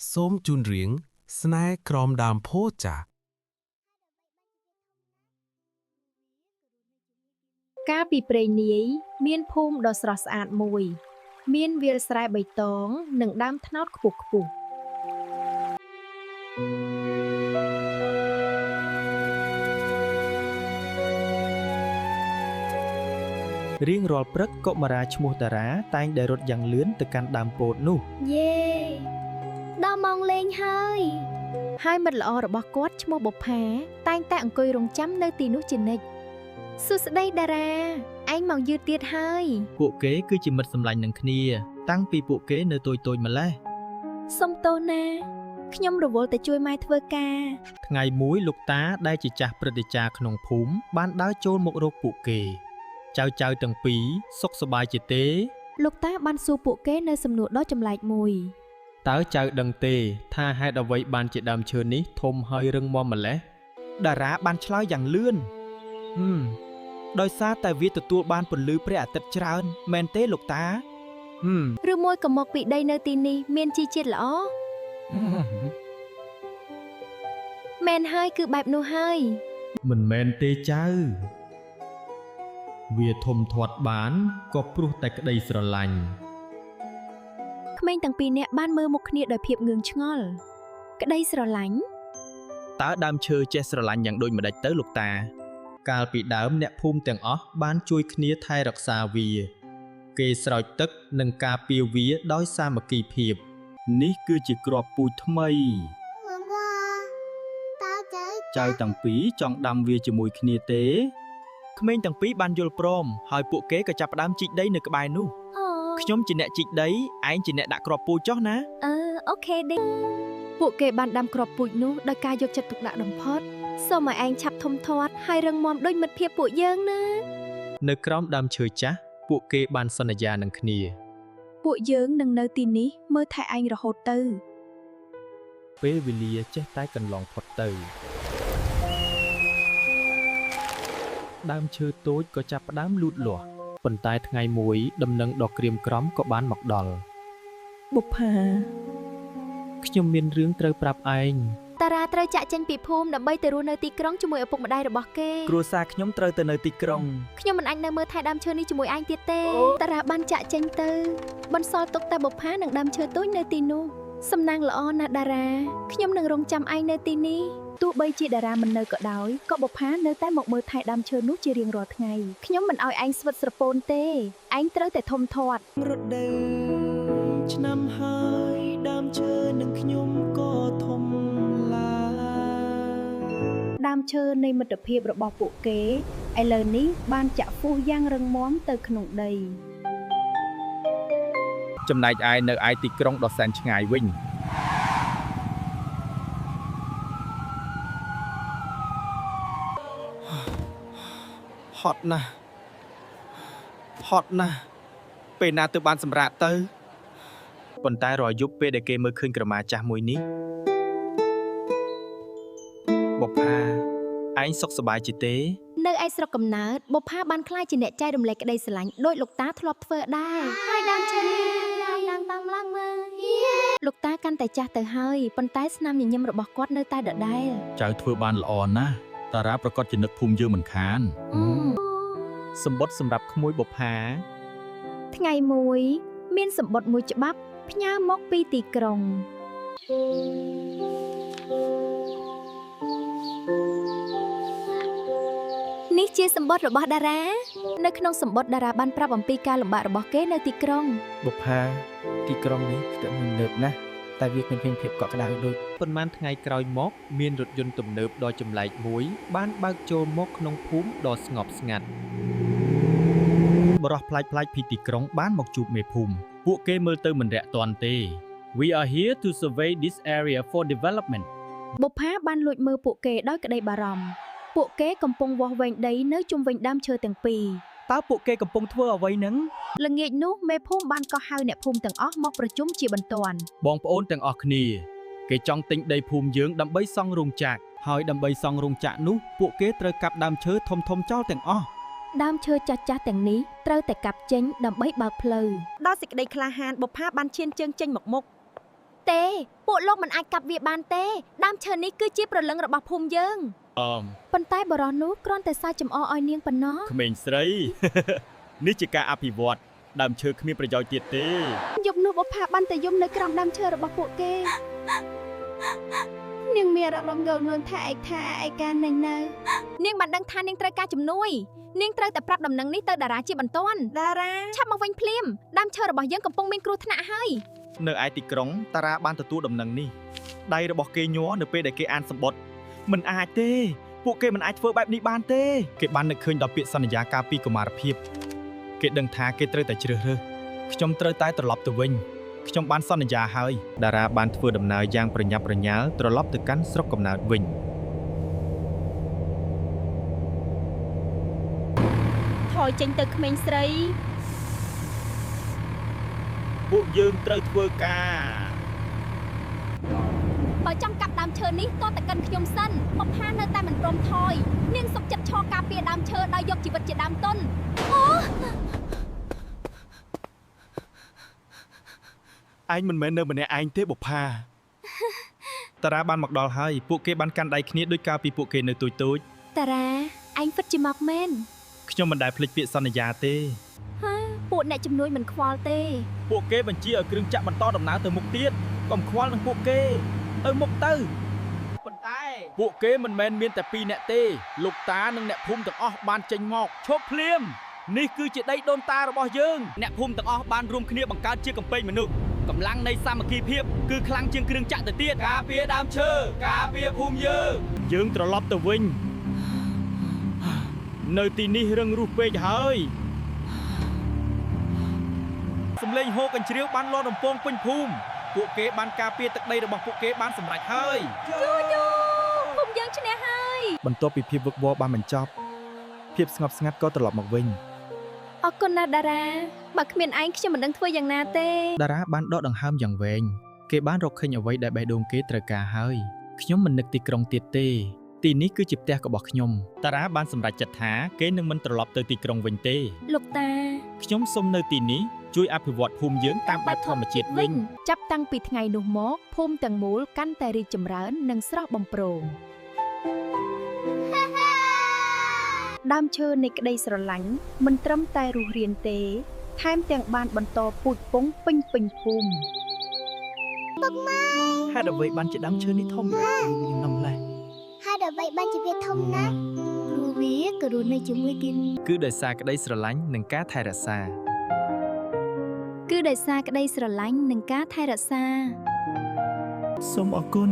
សូមជូនរៀងស្នេហ៍ក្រោមដើមពោធិ៍ចា៎ កាលពីព្រេងនាយមានភូមិដ៏ស្រស់ស្អាតមួយមានវាលស្រែបៃតងនិងដើមត្នោតខ្ពស់ខ្ពស់រៀងរាល់ព្រឹកកុមារាឈ្មោះតារាតែងតែរត់យ៉ាងលឿនទៅកាន់ដើមពោធិ៍នោះយេដល់ម៉ោងលេងហើយមិត្តល្អរបស់គាត់ឈ្មោះបុប្ផាតែងតែអង្គុយរង់ចាំនៅទីនោះជានិច្ចសួស្ដីតារាឯងមកយឺតទៀតហើយពួកគេគឺជាមិត្តសម្លាញ់នឹងគ្នាតាំងពីពួកគេនៅតូចៗម្ល៉េះសុំទោសណាខ្ញុំរវល់តែជួយម៉ែធ្វើការថ្ងៃមួយលោកតាដែលជាចាស់ព្រឹទ្ធាចារ្យក្នុងភូមិបានដើរចូលមករកពួកគេចៅទាំងពីរសុខសប្បាយជាទេលោកតាបានសួរពួកគេនៅសំណួរដ៏ចម្លែកមួយតើចៅដឹងទេថាហេតុអ្វីបានជាដើមឈើនេះធំហើយរឹងមាំម្ល៉េះតារាបានឆ្លើយយ៉ាងលឿនដោយសារតែវាទទួលបានពន្លឺព្រះអាទិត្យច្រើនមែនទេលោកតាឬមួយក៏មកពីដីនៅទីនេះមានជីជាតិល្អមែនហើយគឺបែបនោះហើយមិនមែនទេចៅវាធំធាត់បានក៏ព្រោះតែក្តីស្រឡាញ់ក្មេងទាំងពីរនាក់បានមើលមុខគ្នាដោយភាពងឿងឆ្ងល់ក្តីស្រឡាញ់តើដើមឈើចេះស្រឡាញ់យ៉ាងដូចម្ដេចទៅលោកតាកាលពីដើមអ្នកភូមិទាំងអស់បានជួយគ្នាថែរក្សាវាគេស្រោចទឹកនិងការពារវាដោយសាមគ្គីភាពនេះគឺជាគ្រាប់ពូជថ្មីចៅទាំងពីរចង់ដាំវាជាមួយគ្នាទេក្មេងទាំងពីរបានយល់ព្រមហើយពួកគេក៏ចាប់ផ្ដើមជីកដីនៅក្បែរនោះខ្ញុំជាអ្នកជីកដីឯងជាអ្នកដាក់គ្រាប់ពូជចុះណាអូខេទេពួកគេបានដាំគ្រាប់ពូជនោះដោយការយកចិត្តទុកដាក់បំផុតសូមឲ្យឯងឆាប់ធំធាត់ហើយរឹងមាំដូចមិត្តភាពពួកយើងណានៅក្រោមដើមឈើចាស់ពួកគេបានសន្យានឹងគ្នាពួកយើងនឹងនៅទីនេះមើលថែឯងរហូតទៅពេលវេលាចេះតែកន្លងផុតទៅដើមឈើតូចក៏ចាប់ផ្ដើមលូតលាស់ប៉ុន្តែថ្ងៃមួយដំណឹងដ៏ក្រៀមក្រំក៏បានមកដល់បុប្ផាខ្ញុំមានរឿងត្រូវប្រាប់ឯងតារាត្រូវចាក់ចេញពីភូមិដើម្បីទៅរស់នៅទីក្រុងជាមួយឪពុកម្ដាយរបស់គេគ្រួសារខ្ញុំត្រូវទៅនៅទីក្រុងខ្ញុំមិនអាចនៅមើលថែដើមឈើនេះជាមួយឯងទៀតទេតារាបានចាក់ចេញទៅបន្សល់ទុកតែបុប្ផានិងដើមឈើតូចនៅទីនោះសំណាងល្អណាស់តារាខ្ញុំនឹងរងចាំឯងនៅទីនេះទោះបីជាតារាមិននៅក៏ដោយក៏បុប្ផានៅតែមកមើលថែដើមឈើនោះជារៀងរាល់ថ្ងៃខ្ញុំមិនឲ្យឯងស្វិតស្រពោនទេឯងត្រូវតែធំធាត់រដូវឆ្នាំហើយដើមឈើនឹងខ្ញុំក៏ធំដើមឈើនៃមិត្តភាពរបស់ពួកគេឥឡូវនេះបានចាក់ពុះយ៉ាងរឹងមាំទៅក្នុងដីចំណែកឯនៅឯទីក្រុងដ៏សែនឆ្ងាយវិញហត់ណាស់ពេលណាទើបបានសម្រាកទៅប៉ុន្តែរាល់យប់ពេលដែលគេមើលឃើញក្រមាចាស់មួយនេះបុប្ផាឯងសុខសប្បាយជាទេនៅឯស្រុកកំណើតបុប្ផាបានក្លាយជាអ្នកចែករំលែកក្តីស្រឡាញ់ដោយលោកតាធ្លាប់ធ្វើដែរហើយដើមឈើឡើងតាមឡើងមើលលោកតាកាន់តែចាស់ទៅហើយប៉ុន្តែស្នាមញញឹមរបស់គាត់នៅតែដដែលចៅធ្វើបានល្អណាស់តារាប្រកាសជានឹកភូមិយើងមិនខានសម្បត្តិសម្រាប់ក្មួយបុប្ផាថ្ងៃមួយមានសម្បត្តិមួយច្បាប់ផ្ញើមកពីទីក្រុងនេះជាសម្បត្តិរបស់តារានៅក្នុងសម្បត្តិតារាបានប្រាប់អំពីការលំបាករបស់គេនៅទីក្រុងបុប្ផាទីក្រុងនេះស្ទើរមិននឿបណាស់តែវាគ្មានភាពកក់ក្ដៅដូចប៉ុន្មានថ្ងៃក្រោយមកមានរថយន្តទំនើបដ៏ចម្លែកមួយបានបើកចូលមកក្នុងភូមិដ៏ស្ងប់ស្ងាត់បរិះប្លែកពីទីក្រុងបានមកជួបមេភូមិពួកគេមើលទៅមិនរាក់ទាន់ទេ We are here to survey this area for development បុប្ផាបានលួចមើលពួកគេដោយក្តីបារម្ភពួកគេកំពុងវាស់វែងដីនៅជុំវិញដើមឈើទាំងពីរតើពួកគេកំពុងធ្វើអ្វីនឹងល្ងាចនោះមេភូមិបានកោះហៅអ្នកភូមិទាំងអស់មកប្រជុំជាបន្ទាន់បងប្អូនទាំងអស់គ្នាគេចង់ទិញដីភូមិយើងដើម្បីសង់រោងចក្រហើយដើម្បីសង់រោងចក្រនោះពួកគេត្រូវកាប់ដើមឈើធំចោលទាំងអស់ដើមឈើចាស់ទាំងនេះត្រូវតែកាប់ចេញដើម្បីបើកផ្លូវដល់សេចក្តីក្លាហានបុប្ផាបានឈានជើងចេញមកមុខ ទេពួកលោកមិនអាចកាប់វាបានទេដើមឈើនេះគឺជាព្រលឹងរបស់ភូមិយើង ប៉ុន្តែបរិះនោះគ្រាន់តែសើចចំអឲ្យនាងប៉ុណ្ណោះ ក្មេងស្រី នេះជាការអភិវឌ្ឍដើមឈើគ្មានប្រយោជន៍ទៀតទេ យប់នោះបុប្ផាបានតែយំនៅក្រោមដើមឈើរបស់ពួកគេនាងមានអារម្មណ៍ងងឹតថាឯកានឹងនៅនាងបានដឹងថានាងត្រូវការជំនួយនាងត្រូវតែប្រាប់ដំណឹងនេះទៅតារាជាបន្ទាន់តារាឆាប់មកវិញភ្លាមដើមឈើរបស់យើងកំពុងមានគ្រោះថ្នាក់ហើយ នៅឯទីក្រុងតារាបានទទួលដំណឹងនេះដៃរបស់គេញ័រនៅពេលដែលគេអានសម្បត្តិមិនអាចទេពួកគេមិនអាចធ្វើបែបនេះបានទេគេបាននឹកឃើញដល់ពាក្យសន្យាការពីកុមារភាពគេដឹងថាគេត្រូវតែជ្រើសរើសខ្ញុំត្រូវតែត្រឡប់ទៅវិញខ្ញុំបានសន្យាហើយតារាបានធ្វើដំណើរយ៉ាងប្រញាប់ប្រញាល់ត្រឡប់ទៅកាន់ស្រុកកំណើតវិញថយចេញទៅក្មេងស្រី ពួកយើងត្រូវធ្វើការ បើចង់កាប់ដើមឈើនេះតតែកិនខ្ញុំសិនបុប្ផានៅតែមិនព្រមថយនាងសុកចិត្តឈរការពារដើមឈើដោយយកជីវិតជាដើមទុនអូ ឯងមិនមែននៅម្នាក់ឯងទេបុប្ផាតារាបានមកដល់ហើយពួកគេបានកាន់ដៃគ្នាដោយការពីពួកគេនៅទូចៗ តារាឯងពិតជាមកមែន ខ្ញុំមិនដែលភ្លេចពាក្យសន្យាទេ ហាពួកអ្នកជំនួយមិនខ្វល់ទេ ពួកគេបញ្ជាឲ្យគ្រឿងចាក់បន្តដំណើរទៅមុខទៀតកុំខ្វល់នឹងពួកគេទៅមុខទៅប៉ុន្តែពួកគេមិនមែនមានតែ2នាក់ទេលោកតានិងអ្នកភូមិទាំងអស់បានចេញមកឈប់ភ្លាមនេះគឺជាដីដូនតារបស់យើងអ្នកភូមិទាំងអស់បានរួមគ្នាបង្កើតជាកំពែងមនុស្សកម្លាំងនៃសាមគ្គីភាពគឺខ្លាំងជាងគ្រឿងចាក់ទៅទៀតការពារដើមឈើការពារភូមិយើងត្រឡប់ទៅវិញនៅទីនេះរឹងរូសពេកហើយសំឡេងហូរកញ្ជ្រៀវបានលាន់រំពងពេញភូមិពួកគេបានការពារទឹកដីរបស់ពួកគេបានសម្រេចហើយ យូភូមិយើងឈ្នះហើយ បន្ទាប់ពីភាពវឹកវរបានបញ្ចប់ភាពស្ងប់ស្ងាត់ក៏ត្រឡប់មកវិញ អរគុណណាស់តារាបើគ្មានឯងខ្ញុំមិនដឹងធ្វើយ៉ាងណាទេ តារាបានដកដង្ហើមយ៉ាងវែងគេបានរកឃើញអ្វីដែលបេះដូងគេត្រូវការហើយខ្ញុំមិននឹកទីក្រុងទៀតទេទីនេះគឺជាផ្ទះរបស់ខ្ញុំតារាបានសម្រេចចិត្តថាគេនឹងមិនត្រឡប់ទៅទីក្រុងវិញទេ លោកតា ខ្ញុំសូមនៅទីនេះជួយអភិវឌ្ឍភូមិយើងតាមបែបធម្មជាតិវិញ ចាប់តាំងពីថ្ងៃនោះមកភូមិទាំងមូលកាន់តែរីកចម្រើននិងស្រស់បំព្រងដើមឈើនៃក្តីស្រឡាញ់មិនត្រឹមតែរស់រានទេថែមទាំងបានបន្តពូជពង្សពេញភូមិ ហេតុអ្វីបានជាដើមឈើនេះធំនំឡេះ ហើយអ្វីបានជាវាធំណាស់ព្រោះវាក៏រស់នៅជាមួយគេ គឺដោយសារក្តីស្រឡាញ់និងការថែរក្សា គឺដោយសារក្តីស្រឡាញ់និងការថែរក្សា សូមអរគុណ